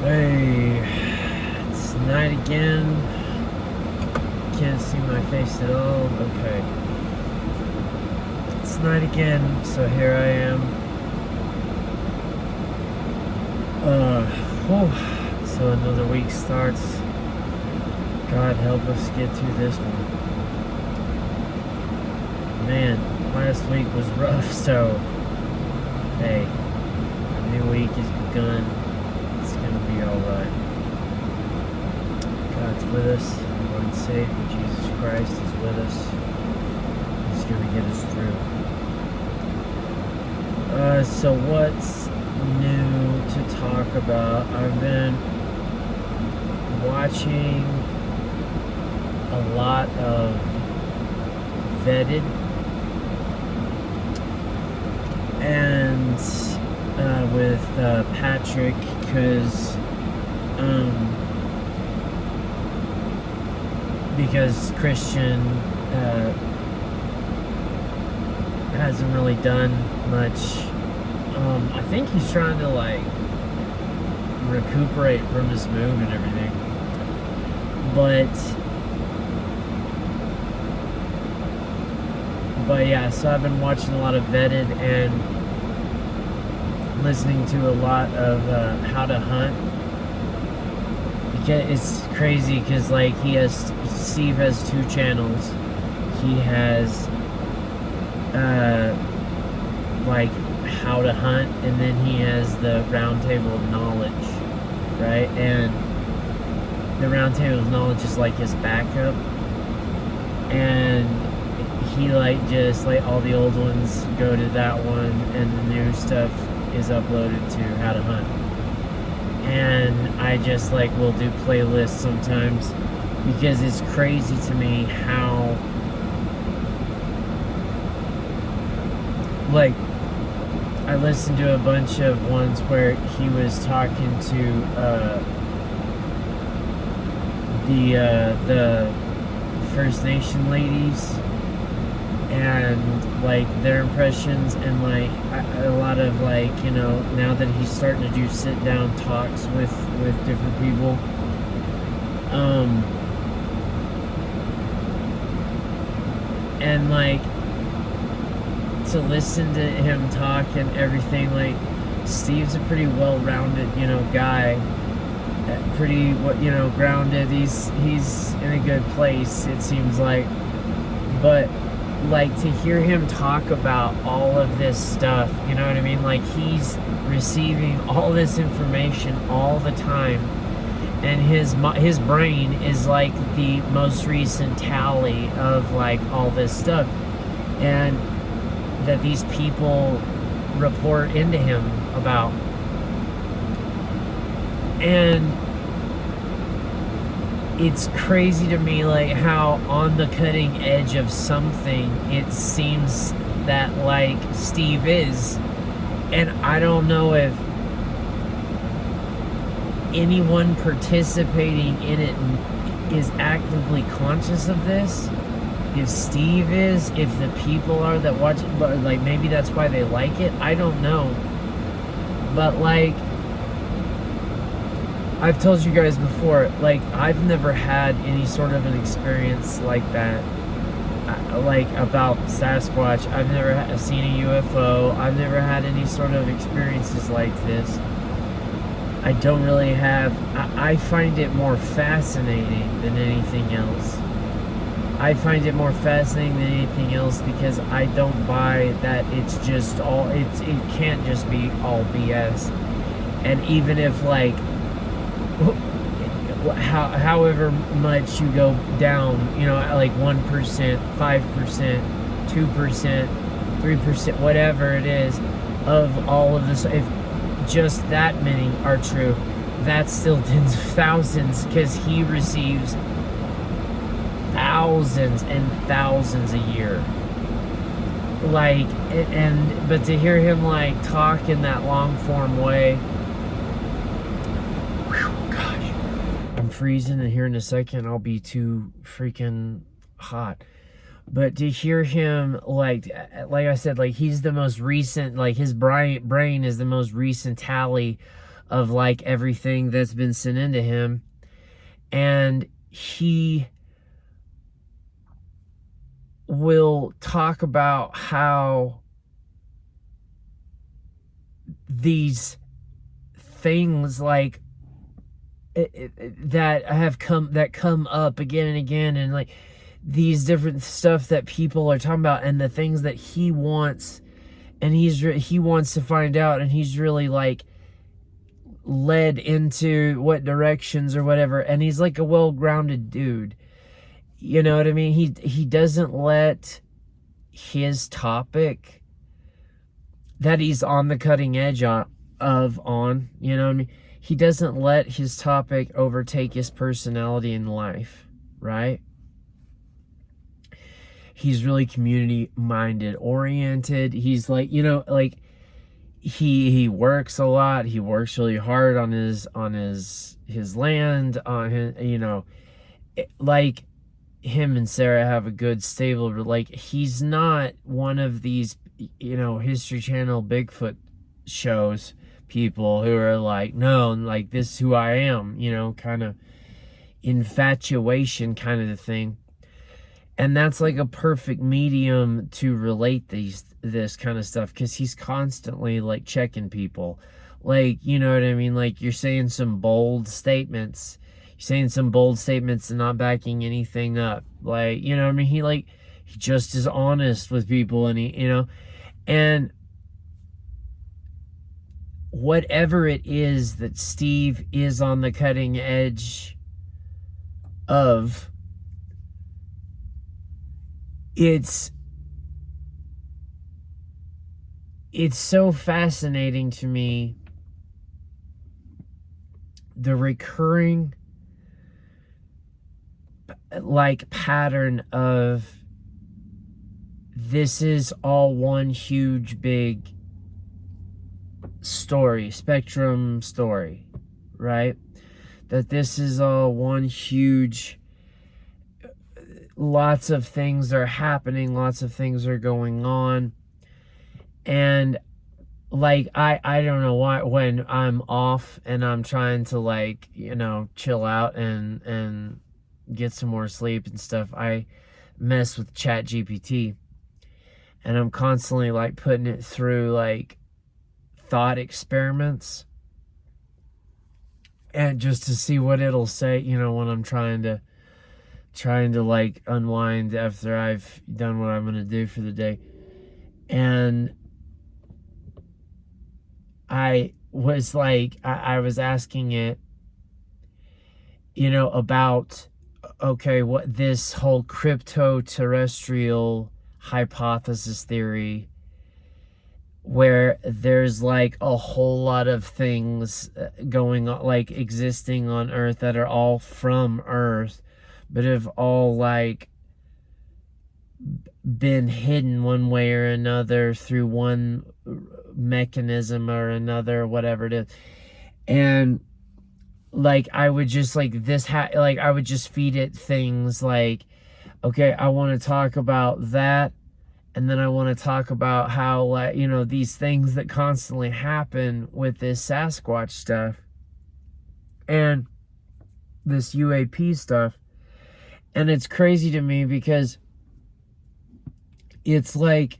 Hey, it's night again. Can't see my face at all. Okay. It's night again, so here I am. So another week starts. God help us get through this one. Man, last week was rough, so hey, a new week has begun. It's gonna be alright. God's with us. Our Lord and Savior Jesus Christ is with us. He's gonna get us through. So what's new to talk about? I've been watching a lot of Vetted and with Patrick, because Christian hasn't really done much. I think he's trying to like recuperate from his move and everything, but yeah, so I've been watching a lot of Vetted and listening to a lot of How to Hunt. Because it's crazy, because like Steve has two channels. He has like How to Hunt, and then he has the Roundtable of Knowledge, right? And the Roundtable of Knowledge is like his backup, and he just all the old ones go to that one, and the new stuff is uploaded to How to Hunt. And I just will do playlists sometimes, because it's crazy to me how I listened to a bunch of ones where he was talking to the First Nation ladies, and their impressions, and a lot of now that he's starting to do sit down talks with different people, and to listen to him talk and everything. Steve's a pretty well-rounded guy, pretty grounded. He's in a good place, it seems like. But to hear him talk about all of this stuff, you know what I mean? He's receiving all this information all the time, and his brain is the most recent tally of all this stuff, and that these people report into him about. And it's crazy to me how on the cutting edge of something it seems that Steve is. And I don't know if anyone participating in it is actively conscious of this. If Steve is, if the people are that watch it, but maybe that's why they like it. I don't know. But I've told you guys before, I've never had any sort of an experience like that, about Sasquatch. I've never seen a UFO. I've never had any sort of experiences like this. I don't really have. I find it more fascinating than anything else. I find it more fascinating than anything else, because I don't buy that it's just all, it can't just be all BS. And even if however much you go down, 1%, 5%, 2%, 3%, whatever it is, of all of this, if just that many are true, that's still tens of thousands, because he receives thousands and thousands a year. But to hear him talk in that long form way, gosh, I'm freezing, and here in a second I'll be too freaking hot. But to hear him, like I said, he's the most recent, his brain is the most recent tally of like everything that's been sent into him. And he will talk about how these things like that come up again and again, and like these different stuff that people are talking about, and the things that he wants, and he wants to find out, and he's really like led into what directions or whatever, and he's like a well-grounded dude, you know what I mean? He doesn't let his topic that he's on the cutting edge you know what I mean, he doesn't let his topic overtake his personality in life, right? He's really community minded oriented. He's like, you know, like he works a lot. He works really hard on his land, on his, you know, like him and Sarah have a good stable, but like he's not one of these, you know, History Channel Bigfoot shows people who are like, no, like this is who I am, you know, kind of infatuation kind of the thing. And that's like a perfect medium to relate this kind of stuff, because he's constantly like checking people, like, you know what I mean, like you're saying some bold statements and not backing anything up, like, you know what I mean, he just is honest with people, and he, you know, and whatever it is that Steve is on the cutting edge of, it's so fascinating to me, the recurring like pattern of this is all one huge big story, spectrum story, right? That this is all one huge, lots of things are happening, lots of things are going on. And like I don't know why, when I'm off and I'm trying to like, you know, chill out and get some more sleep and stuff, I mess with ChatGPT, and I'm constantly like putting it through like thought experiments, and just to see what it'll say, you know, when I'm trying to like unwind after I've done what I'm going to do for the day. And I was like, I was asking it, you know, about, okay, what this whole crypto-terrestrial hypothesis theory, where there's like a whole lot of things going on, like existing on Earth, that are all from Earth, but have all like been hidden one way or another through one mechanism or another, whatever it is. And like I would just like like I would just feed it things like, okay, I want to talk about that, and then I want to talk about how, like, you know, these things that constantly happen with this Sasquatch stuff and this UAP stuff. And it's crazy to me because it's like,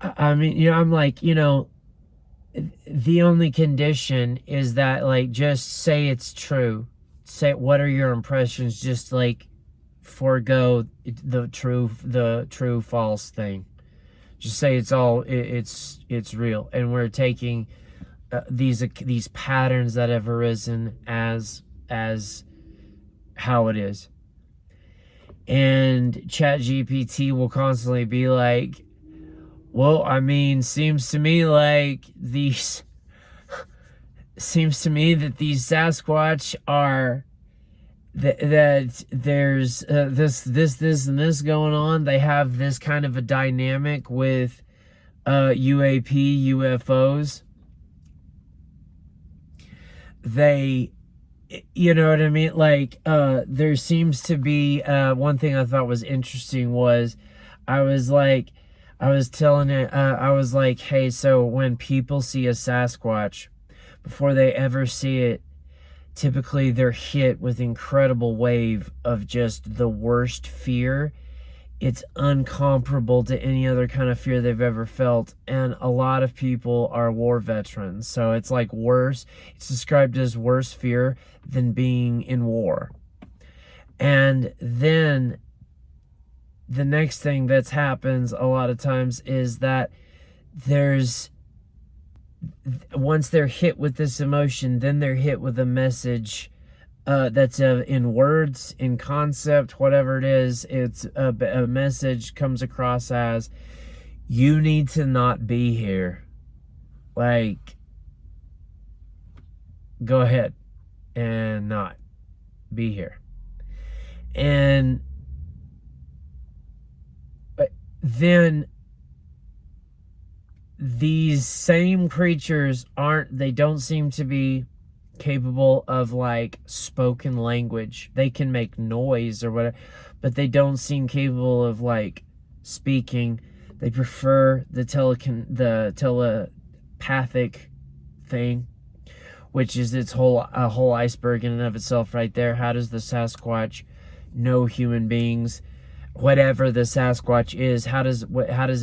I mean, you know, I'm like, you know, the only condition is that, like, just say it's true. Say, what are your impressions? Just like forego the true false thing. Just say it's all it's real, and we're taking these patterns that have arisen as how it is. And ChatGPT will constantly be like, well, I mean, seems to me that these Sasquatch are that there's this and this going on. They have this kind of a dynamic with UAP, UFOs. They, you know what I mean? Like, there seems to be one thing I thought was interesting was, I was telling it, I was like, hey, so when people see a Sasquatch, before they ever see it, typically they're hit with incredible wave of just the worst fear. It's uncomparable to any other kind of fear they've ever felt. And a lot of people are war veterans. So it's like worse. It's described as worse fear than being in war. And then the next thing that happens a lot of times is that once they're hit with this emotion, then they're hit with a message that's in words, in concept, whatever it is. It's a message comes across as, you need to not be here. Like, go ahead and not be here. And then these same creatures they don't seem to be capable of like spoken language. They can make noise or whatever, but they don't seem capable of like speaking. They prefer the telepathic thing, which is a whole iceberg in and of itself right there. How does the Sasquatch know human beings? Whatever the Sasquatch is, how does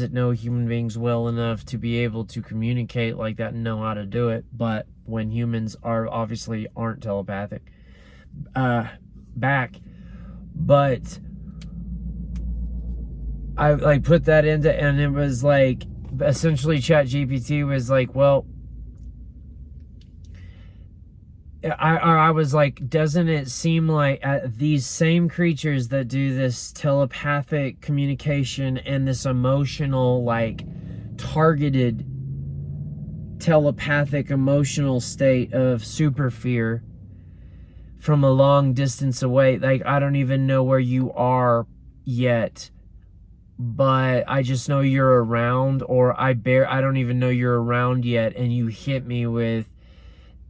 it know human beings well enough to be able to communicate like that and know how to do it? But when humans aren't telepathic back. But I like put that into, and it was like essentially ChatGPT was like, well, I was like, doesn't it seem like these same creatures that do this telepathic communication and this emotional, like, targeted telepathic emotional state of super fear from a long distance away, like, I don't even know where you are yet, but I just know you're around, or I don't even know you're around yet, and you hit me with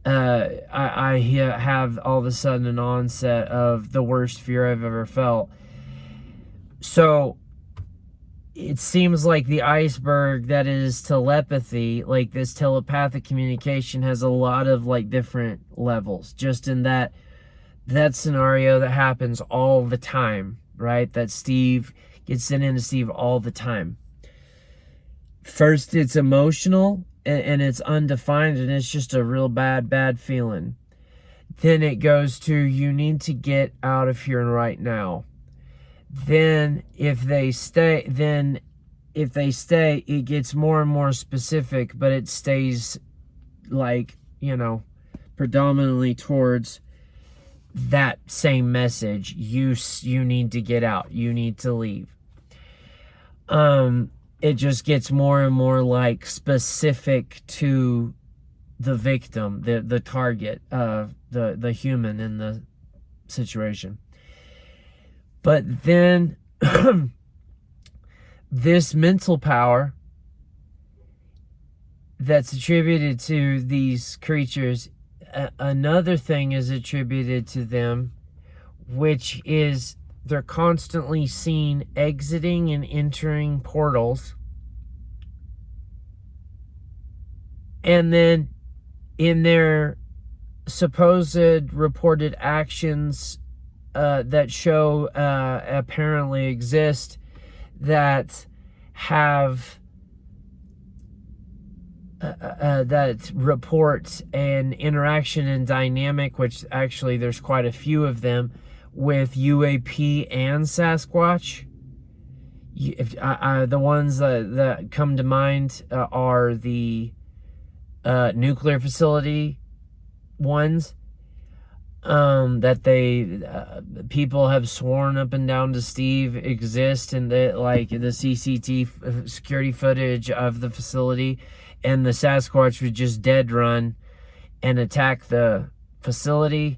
I have all of a sudden an onset of the worst fear I've ever felt. So it seems like the iceberg that is telepathy, like this telepathic communication, has a lot of like different levels, just in that scenario that happens all the time, right? That Steve gets sent into Steve all the time. First, it's emotional, and it's undefined, and it's just a real bad feeling. Then it goes to, you need to get out of here right now. Then if they stay, it gets more and more specific, but it stays like, predominantly towards that same message. You need to get out. You need to leave. It just gets more and more like specific to the victim, the target, the human in the situation. But then this mental power that's attributed to these creatures, another thing is attributed to them, which is they're constantly seen exiting and entering portals. And then in their supposed reported actions that show apparently exist, that have that report an interaction and dynamic, which actually there's quite a few of them, with UAP and Sasquatch. The ones that come to mind are the nuclear facility ones, that people have sworn up and down to Steve exist, and that like the CCTV security footage of the facility, and the Sasquatch would just dead run and attack the facility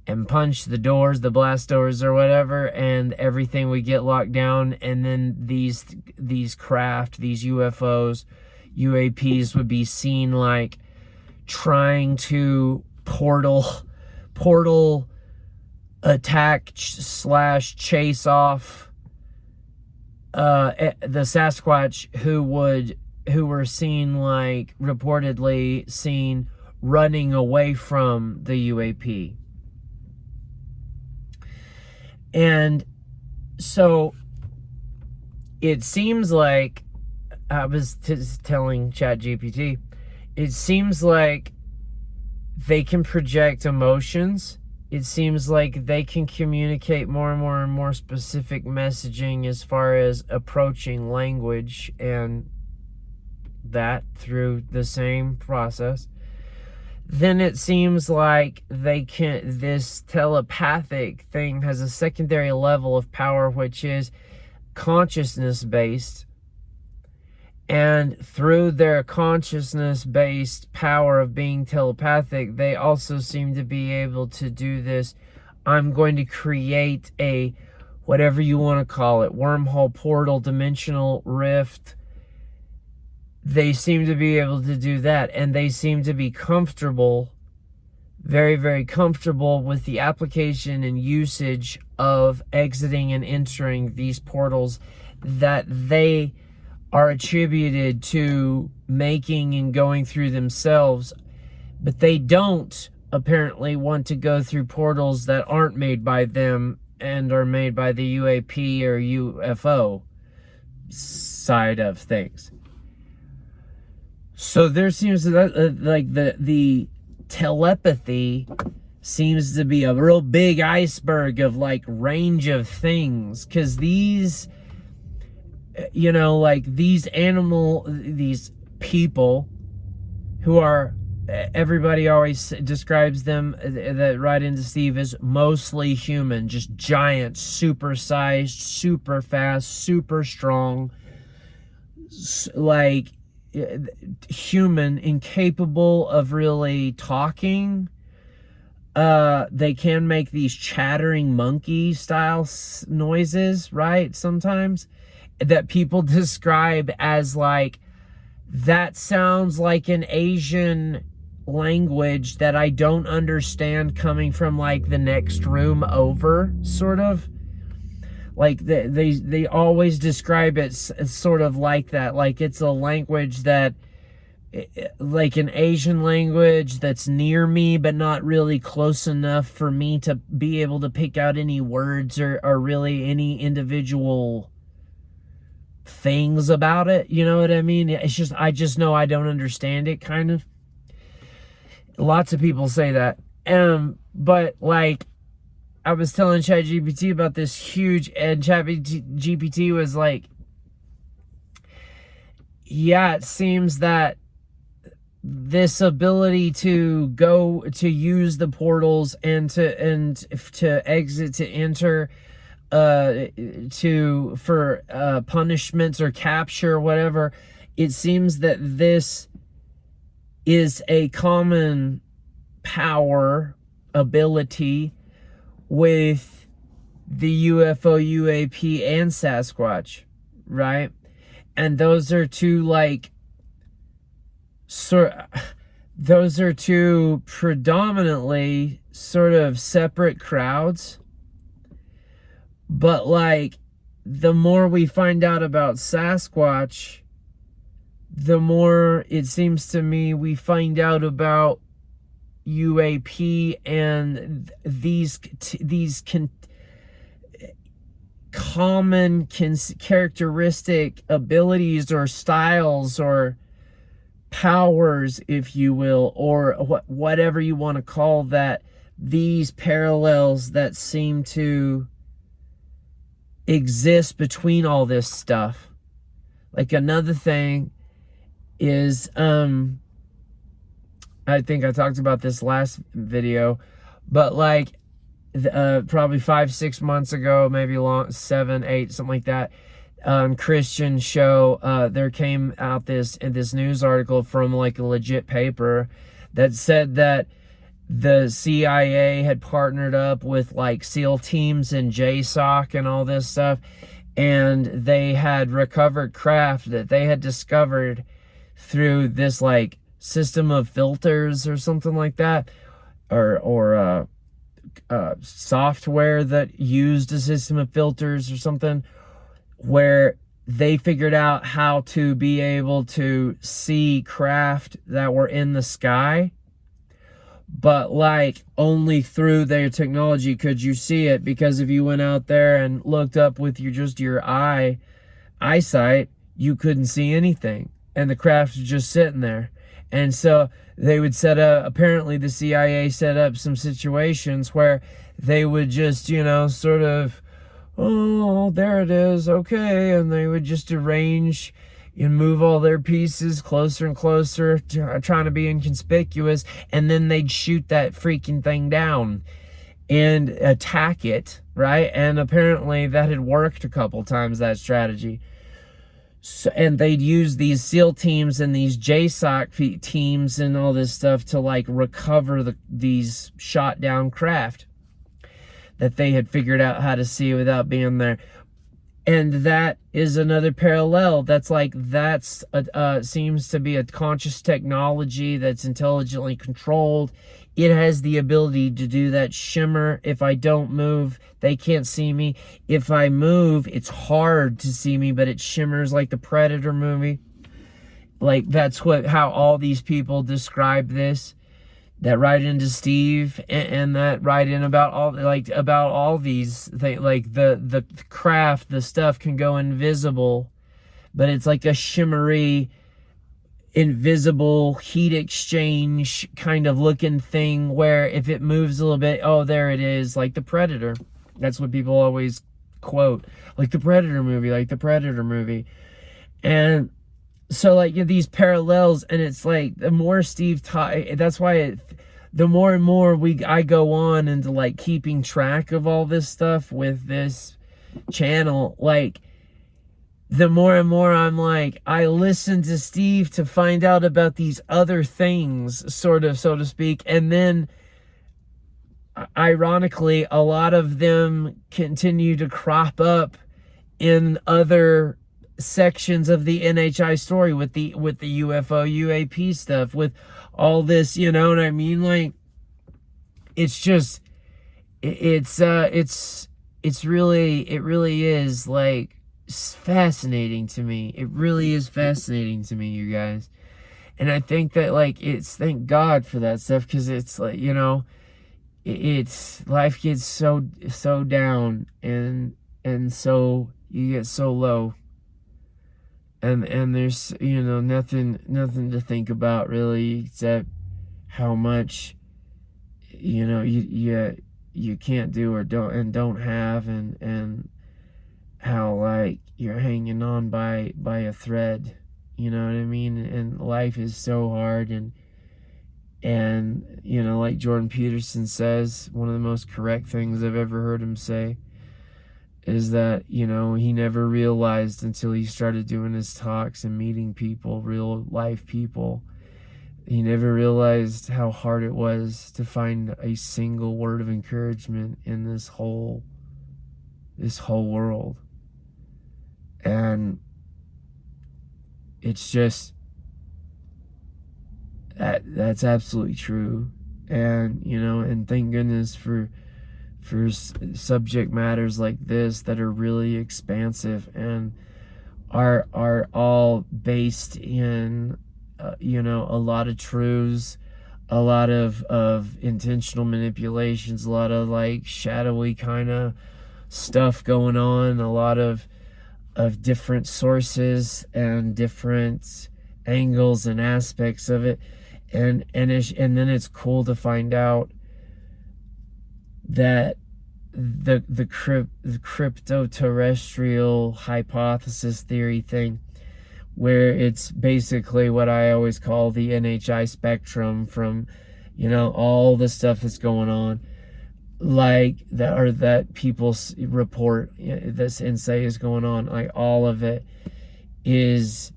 and punch the doors, the blast doors or whatever, and everything would get locked down. And then these craft, these UFOs, UAPs would be seen like trying to portal attack / chase off the Sasquatch, who were seen, like reportedly seen running away from the UAP. And so it seems like, I was telling ChatGPT, it seems like they can project emotions. It seems like they can communicate more and more specific messaging as far as approaching language, and that through the same process. Then it seems like this telepathic thing has a secondary level of power, which is consciousness based. And through their consciousness-based power of being telepathic, they also seem to be able to do this. I'm going to create a, whatever you want to call it, wormhole, portal, dimensional rift. They seem to be able to do that. And they seem to be comfortable, very, very comfortable with the application and usage of exiting and entering these portals that they are attributed to making and going through themselves, but they don't apparently want to go through portals that aren't made by them and are made by the UAP or UFO side of things. So there seems to like the telepathy seems to be a real big iceberg of like range of things, because these, you know, like these people who are, everybody always describes them, that right into Steve, as mostly human, just giant, super sized, super fast, super strong, like human, incapable of really talking. They can make these chattering monkey style noises, right? Sometimes, that people describe as like, that sounds like an Asian language that I don't understand, coming from like the next room over, sort of. Like they always describe it as sort of like that, like it's a language that, like an Asian language that's near me but not really close enough for me to be able to pick out any words or really any individual things about it, you know what I mean? It's just, I just know I don't understand it, kind of. Lots of people say that. But like, I was telling ChatGPT about this huge, and ChatGPT was like, yeah, it seems that this ability to go to use the portals and to exit, to enter, for punishments or capture, whatever, it seems that this is a common power ability with the UFO, UAP, and Sasquatch, right? And those are two, like, those are two predominantly sort of separate crowds. But like, the more we find out about Sasquatch, the more it seems to me we find out about UAP and these common characteristic abilities or styles or powers, if you will, or whatever you want to call that, these parallels that seem to exist between all this stuff. Like, another thing is, I think I talked about this last video, but like, probably 5-6 months ago, maybe 7, 8, something like that, Christian show, there came out this news article from like a legit paper that said that the CIA had partnered up with like SEAL teams and JSOC and all this stuff, and they had recovered craft that they had discovered through this like system of filters or something like that, or software that used a system of filters or something, where they figured out how to be able to see craft that were in the sky but like only through their technology could you see it, because if you went out there and looked up with your eyesight, you couldn't see anything, and the craft was just sitting there. And so they would set up, apparently the CIA set up some situations where they would just, sort of, oh, there it is, okay, and they would just arrange and move all their pieces closer and closer, trying to be inconspicuous, and then they'd shoot that freaking thing down and attack it, right? And apparently that had worked a couple times, that strategy. So, and they'd use these SEAL teams and these JSOC teams and all this stuff to like recover these shot down craft that they had figured out how to see without being there. And that is another parallel. That's seems to be a conscious technology that's intelligently controlled. It has the ability to do that shimmer. If I don't move, they can't see me. If I move, it's hard to see me, but it shimmers like the Predator movie. Like, that's how all these people describe this. That write into Steve, and that write in about all these things, like the craft, the stuff can go invisible, but it's like a shimmery, invisible heat exchange kind of looking thing where if it moves a little bit, oh, there it is, like the Predator. That's what people always quote, like the Predator movie. And so like these parallels, and it's like the more Steve taught, that's why the more and more I go on into like keeping track of all this stuff with this channel, like the more and more I'm like, I listen to Steve to find out about these other things, sort of, so to speak, and then ironically a lot of them continue to crop up in other sections of the NHI story with the UFO UAP stuff, with all this, you know what I mean? Like, it's just, it really is like fascinating to me. It really is fascinating to me, you guys. And I think that like, thank God for that stuff, because it's like, it's life gets so down, and so you get so low. And there's, nothing to think about really, except how much, you can't do or don't have, and how like you're hanging on by a thread, you know what I mean? And life is so hard, and like Jordan Peterson says, one of the most correct things I've ever heard him say is that, he never realized until he started doing his talks and meeting people, real life people, he never realized how hard it was to find a single word of encouragement in this whole world. And it's just, that's absolutely true. And, and thank goodness for subject matters like this that are really expansive and are all based in a lot of truths, a lot of intentional manipulations, a lot of like shadowy kind of stuff going on, a lot of different sources and different angles and aspects of it, and then it's cool to find out that the crypto-terrestrial hypothesis theory thing, where it's basically what I always call the NHI spectrum, from all the stuff that's going on, like that people report this insight is going on, like all of it is,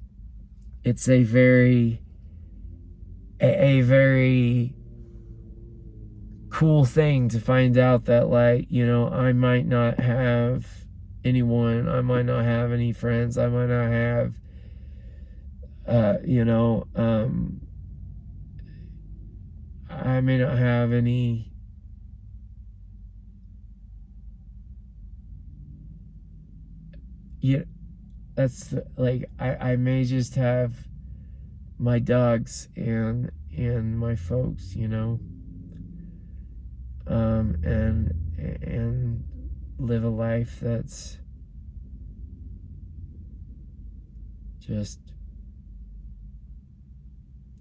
it's a very cool thing to find out that, like, I might not have anyone, I might not have any friends, I might not have I may not have any that's like, I may just have my dogs and my folks, and live a life that's just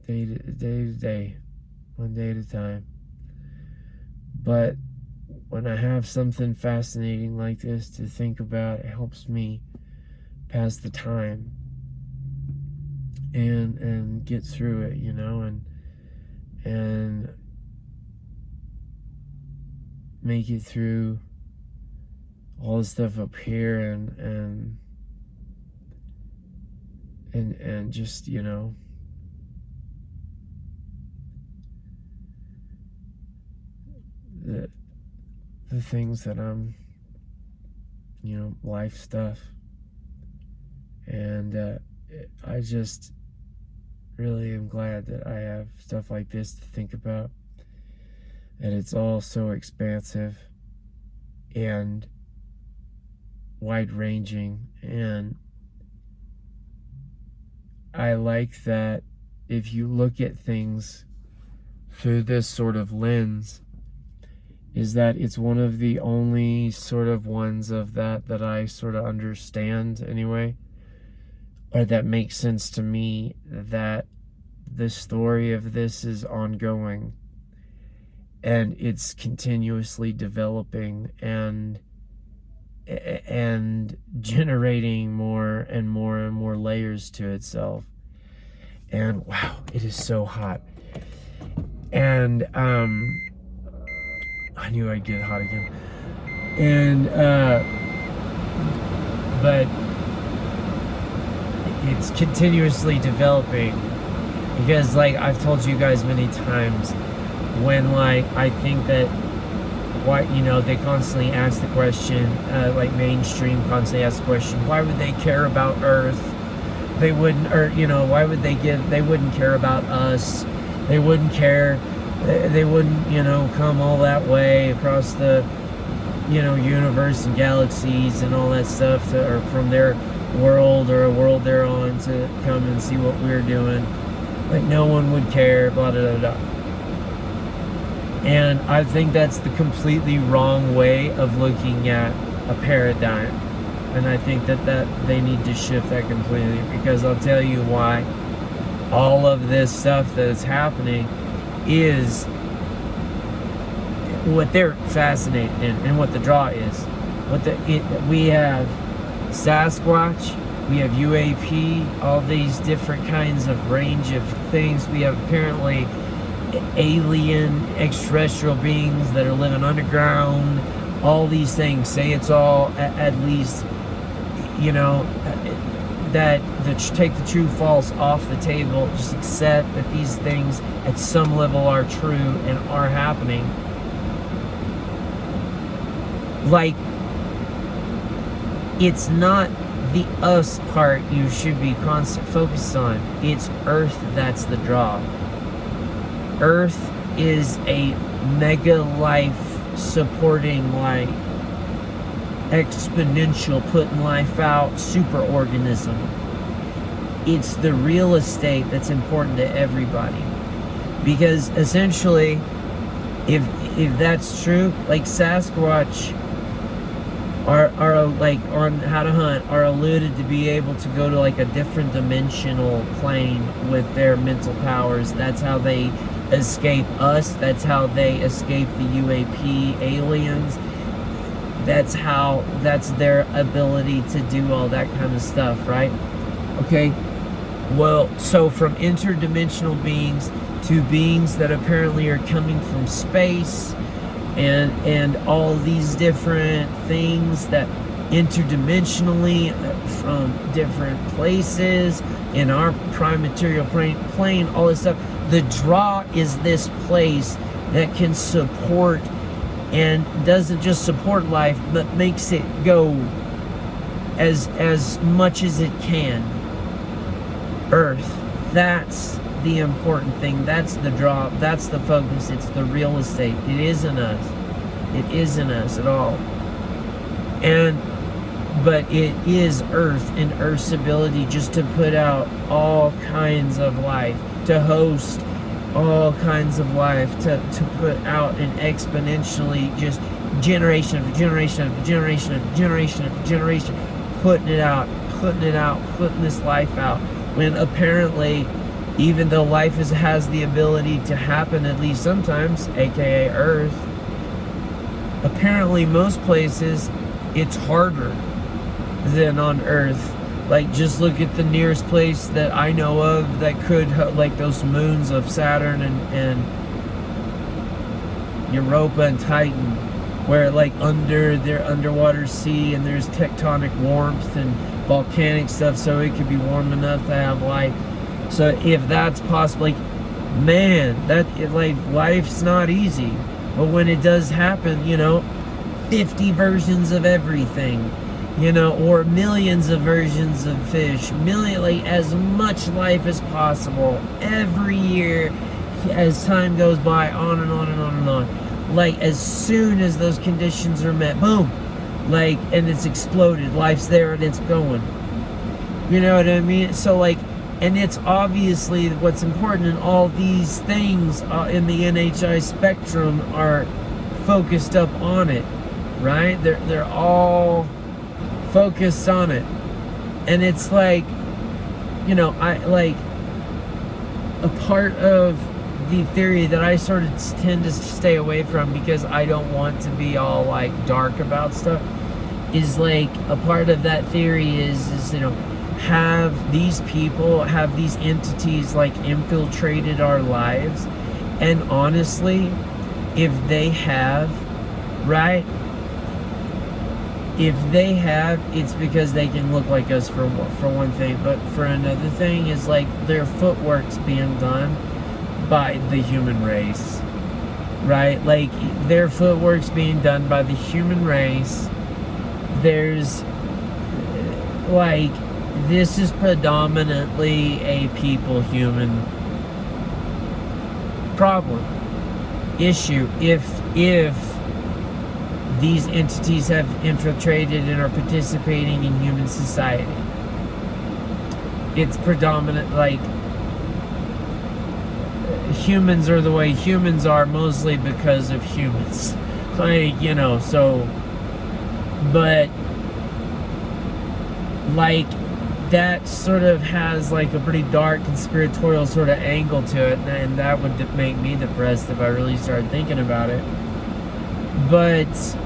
day to day, one day at a time. But when I have something fascinating like this to think about, it helps me pass the time and get through it, and make it through all the stuff up here and just, the things that I'm, life stuff. And I just really am glad that I have stuff like this to think about, and it's all so expansive and wide-ranging. And I like that if you look at things through this sort of lens, is that it's one of the only sort of ones of that I sort of understand anyway, or that makes sense to me, that the story of this is ongoing and it's continuously developing and generating more and more and more layers to itself. And wow, it is so hot. And I knew I'd get hot again. And but it's continuously developing, because like I've told you guys many times, when like I think that they constantly ask the question, like mainstream constantly ask the question, why would they care about Earth? They wouldn't, or why would they wouldn't care about us? They wouldn't care. They wouldn't, come all that way across the, universe and galaxies and all that stuff or from their world or a world they're on to come and see what we're doing. Like, no one would care, blah, blah, blah, blah. And I think that's the completely wrong way of looking at a paradigm. And I think that they need to shift that completely, because I'll tell you why. All of this stuff that's happening is what they're fascinated in, and what the draw is. We have Sasquatch, we have UAP, all these different kinds of range of things. We have apparently alien extraterrestrial beings that are living underground. All these things, say it's all at least, that take the true false off the table, just accept that these things at some level are true and are happening. Like, it's not the us part you should be constant focused on. It's Earth that's the draw. Earth is a mega life supporting, like, exponential, putting life out, super organism. It's the real estate that's important to everybody, because essentially, if that's true, like Sasquatch are like on How to Hunt are alluded to be able to go to like a different dimensional plane with their mental powers. That's how they escape us. That's how they escape the UAP aliens. That's their ability to do all that kind of stuff, right? Okay, well, so from interdimensional beings to beings that apparently are coming from space, and all these different things that interdimensionally from different places in our prime material plane, all this stuff. The draw is this place that can support, and doesn't just support life, but makes it go as much as it can. Earth, that's the important thing. That's the draw. That's the focus. It's the real estate. It isn't us. It isn't us at all. But it is Earth, and Earth's ability just to put out all kinds of life, to host all kinds of life to put out and exponentially just generation of generation of generation of generation of generation, putting it out, putting this life out. When apparently, even though life has the ability to happen at least sometimes, aka Earth, apparently most places it's harder than on Earth. Like, just look at the nearest place that I know of that could, like those moons of Saturn and Europa and Titan, where like their underwater sea, and there's tectonic warmth and volcanic stuff, so it could be warm enough to have life. So if that's possible, like, man, like, life's not easy. But when it does happen, 50 versions of everything, or millions of versions of fish, like as much life as possible every year as time goes by, on and on and on and on. Like, as soon as those conditions are met, boom, like, and it's exploded, life's there and it's going. You know what I mean? So, like, and it's obviously what's important in all these things in the NHI spectrum are focused up on it, right? They're all focused on it. And it's like, I like, a part of the theory that I sort of tend to stay away from, because I don't want to be all like dark about stuff, is like, a part of that theory is have these entities like infiltrated our lives. And honestly, if they have, right, it's because they can look like us for one thing, but for another thing is like their footwork's being done by the human race, right? Like, their footwork's being done by the human race. There's like, this is predominantly a human problem, issue. If these entities have infiltrated and are participating in human society, it's predominant, like, humans are the way humans are mostly because of humans. Like, so, but like, that sort of has like a pretty dark conspiratorial sort of angle to it, and that would make me depressed if I really started thinking about it. But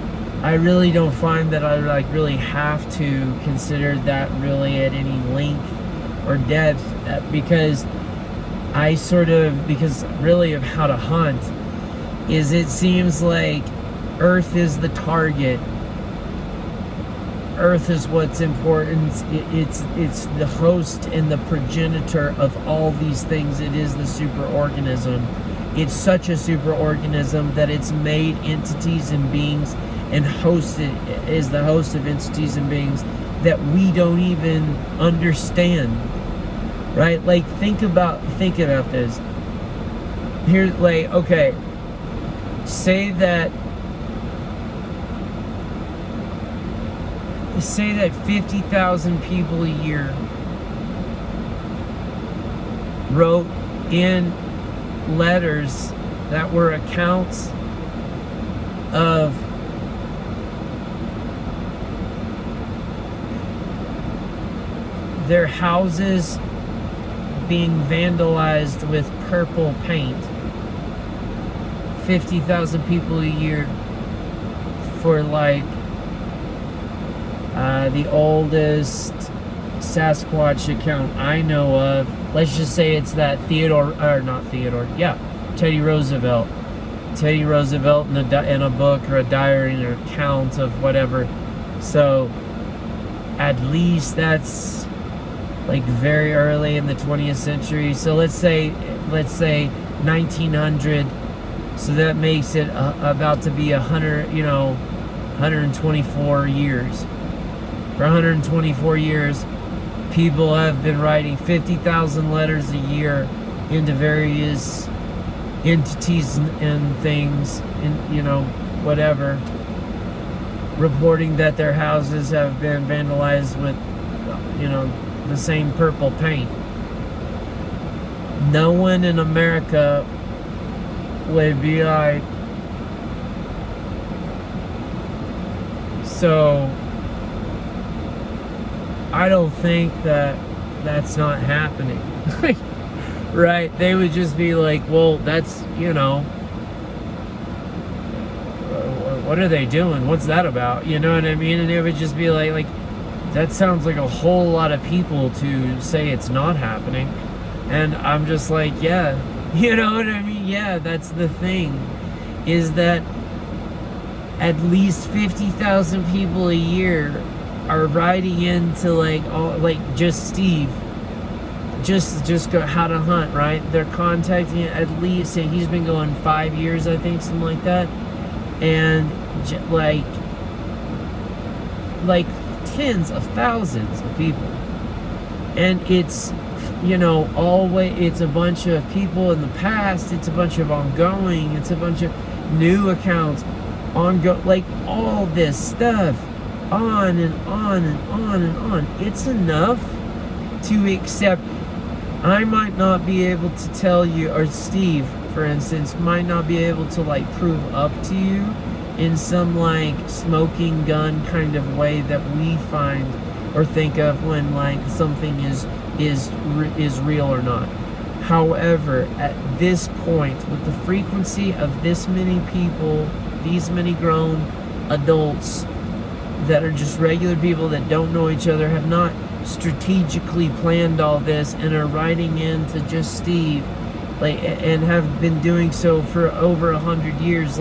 I really don't find that I like really have to consider that really at any length or depth, because really of how to hunt is, it seems like Earth is the target. Earth is what's important. It's the host and the progenitor of all these things. It is the superorganism. It's such a superorganism that it's made entities and beings, and is the host of entities and beings that we don't even understand. Right? Like, think about this. Here, like, okay, say that 50,000 people a year wrote in letters that were accounts of their houses being vandalized with purple paint. 50,000 people a year for like the oldest Sasquatch account I know of. Let's just say it's that Teddy Roosevelt. Teddy Roosevelt in a book or a diary or account of whatever. So at least that's like very early in the 20th century. So let's say 1900. So that makes it about to be 124 years. For 124 years, people have been writing 50,000 letters a year into various entities and things, and whatever, reporting that their houses have been vandalized with the same purple paint. no one in America would be like, so I don't think that that's not happening. Right? They would just be like, well, that's, what are they doing? What's that about? You know what I mean? And it would just be like, that sounds like a whole lot of people to say it's not happening. And I'm just like, yeah, you know what I mean? Yeah, that's the thing, is that at least 50,000 people a year are writing into just Steve, just go how to hunt, right? They're contacting at least, say he's been going 5 years, I think, something like that, and like tens of thousands of people, and it's it's a bunch of people in the past, it's a bunch of ongoing, it's a bunch of new accounts, all this stuff, on and on and on and on. It's enough to accept. I might not be able to tell you, or Steve, for instance, might not be able to prove up to you in some smoking gun kind of way that we find or think of when something is real or not. However, at this point, with the frequency of this many people, these many grown adults that are just regular people that don't know each other, have not strategically planned all this, and are writing into just Steve, and have been doing so for over 100 years,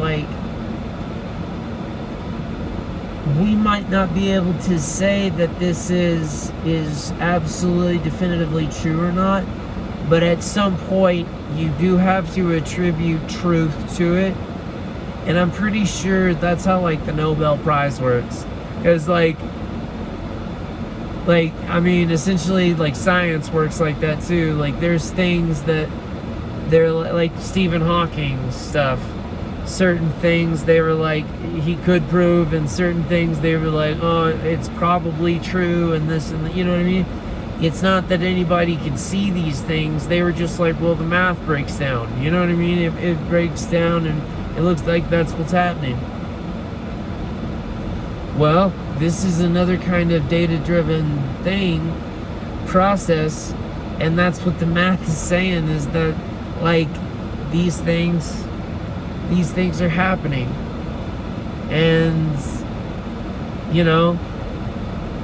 we might not be able to say that this is absolutely definitively true or not, but at some point you do have to attribute truth to it. And I'm pretty sure that's how the Nobel Prize works, because essentially science works like that too. There's things that they're like Stephen Hawking stuff, certain things they were he could prove, and certain things they were oh, it's probably true, and this and you know what I mean. It's not that anybody could see these things, they were just well, the math breaks down, you know what I mean. It breaks down and it looks like that's what's happening. Well, this is another kind of data-driven process, and that's what the math is saying, is that these things are happening. And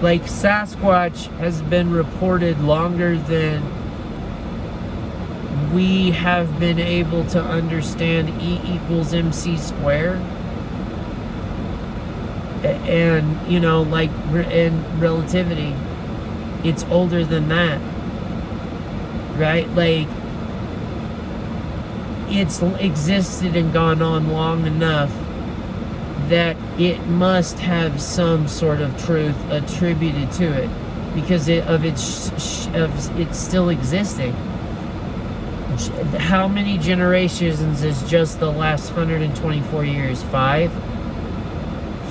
Sasquatch has been reported longer than we have been able to understand E equals MC squared. And in relativity, it's older than that, right? It's existed and gone on long enough that it must have some sort of truth attributed to it, because it's still existing. How many generations is just the last 124 years? 5?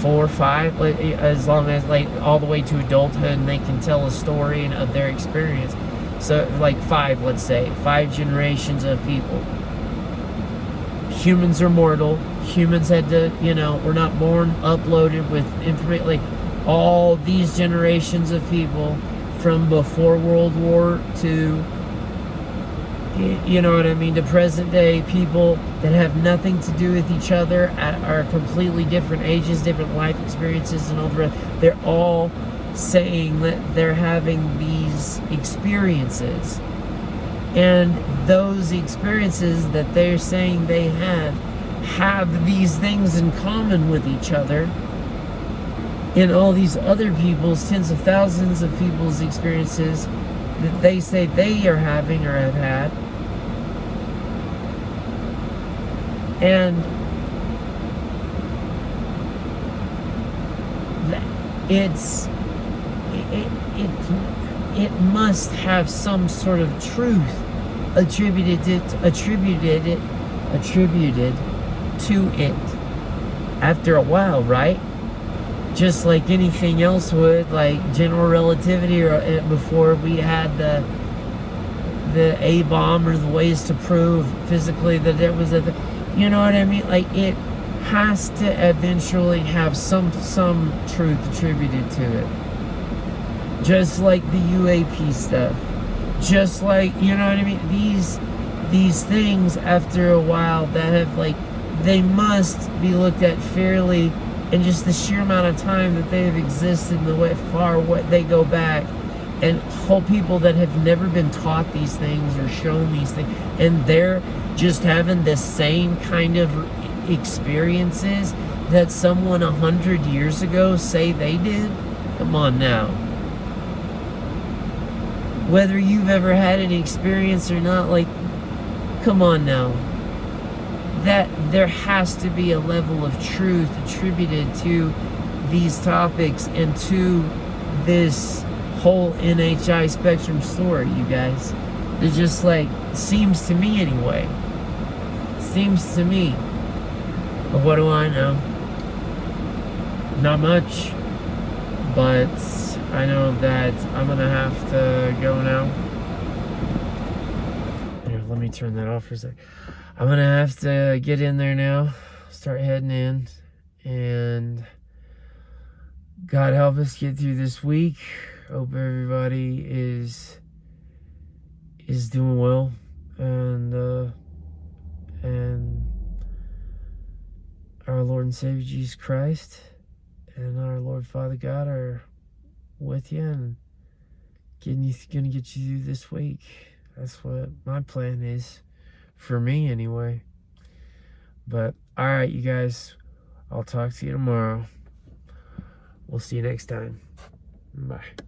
4, 5? As long as all the way to adulthood, and they can tell a story of their experience. So 5, let's say 5 generations of people. Humans are mortal. Humans had to, we're not born uploaded with information. All these generations of people from before World War II, you know what I mean, to present day, people that have nothing to do with each other, are completely different ages, different life experiences, and all the rest. They're all saying that they're having these experiences. And those experiences that they're saying they have these things in common with each other, and all these other people's, tens of thousands of people's experiences that they say they are having or have had. And it must have some sort of truth attributed to it after a while, right? Just like anything else would, like general relativity, or before we had the the A bomb or the ways to prove physically that it was a, you know what I mean? Like, it has to eventually have some truth attributed to it. Just like the UAP stuff. Just like, you know what I mean? These things, after a while, that have, like, they must be looked at fairly, and just the sheer amount of time that they have existed and the way far what they go back, and whole people that have never been taught these things or shown these things, and they're just having the same kind of experiences that someone 100 years ago say they did. Come on now. Whether you've ever had an experience or not, like, come on now. That there has to be a level of truth attributed to these topics and to this whole NHI Spectrum story, you guys. It just, like, seems to me anyway. Seems to me. But what do I know? Not much. But I know that I'm gonna have to go now. Here, let me turn that off for a sec. I'm gonna have to get in there now, start heading in, and God help us get through this week. Hope everybody is doing well, and our Lord and Savior Jesus Christ and our Lord Father God are with you and gonna get you through this week. That's what my plan is. For me, anyway. But, alright, you guys. I'll talk to you tomorrow. We'll see you next time. Bye.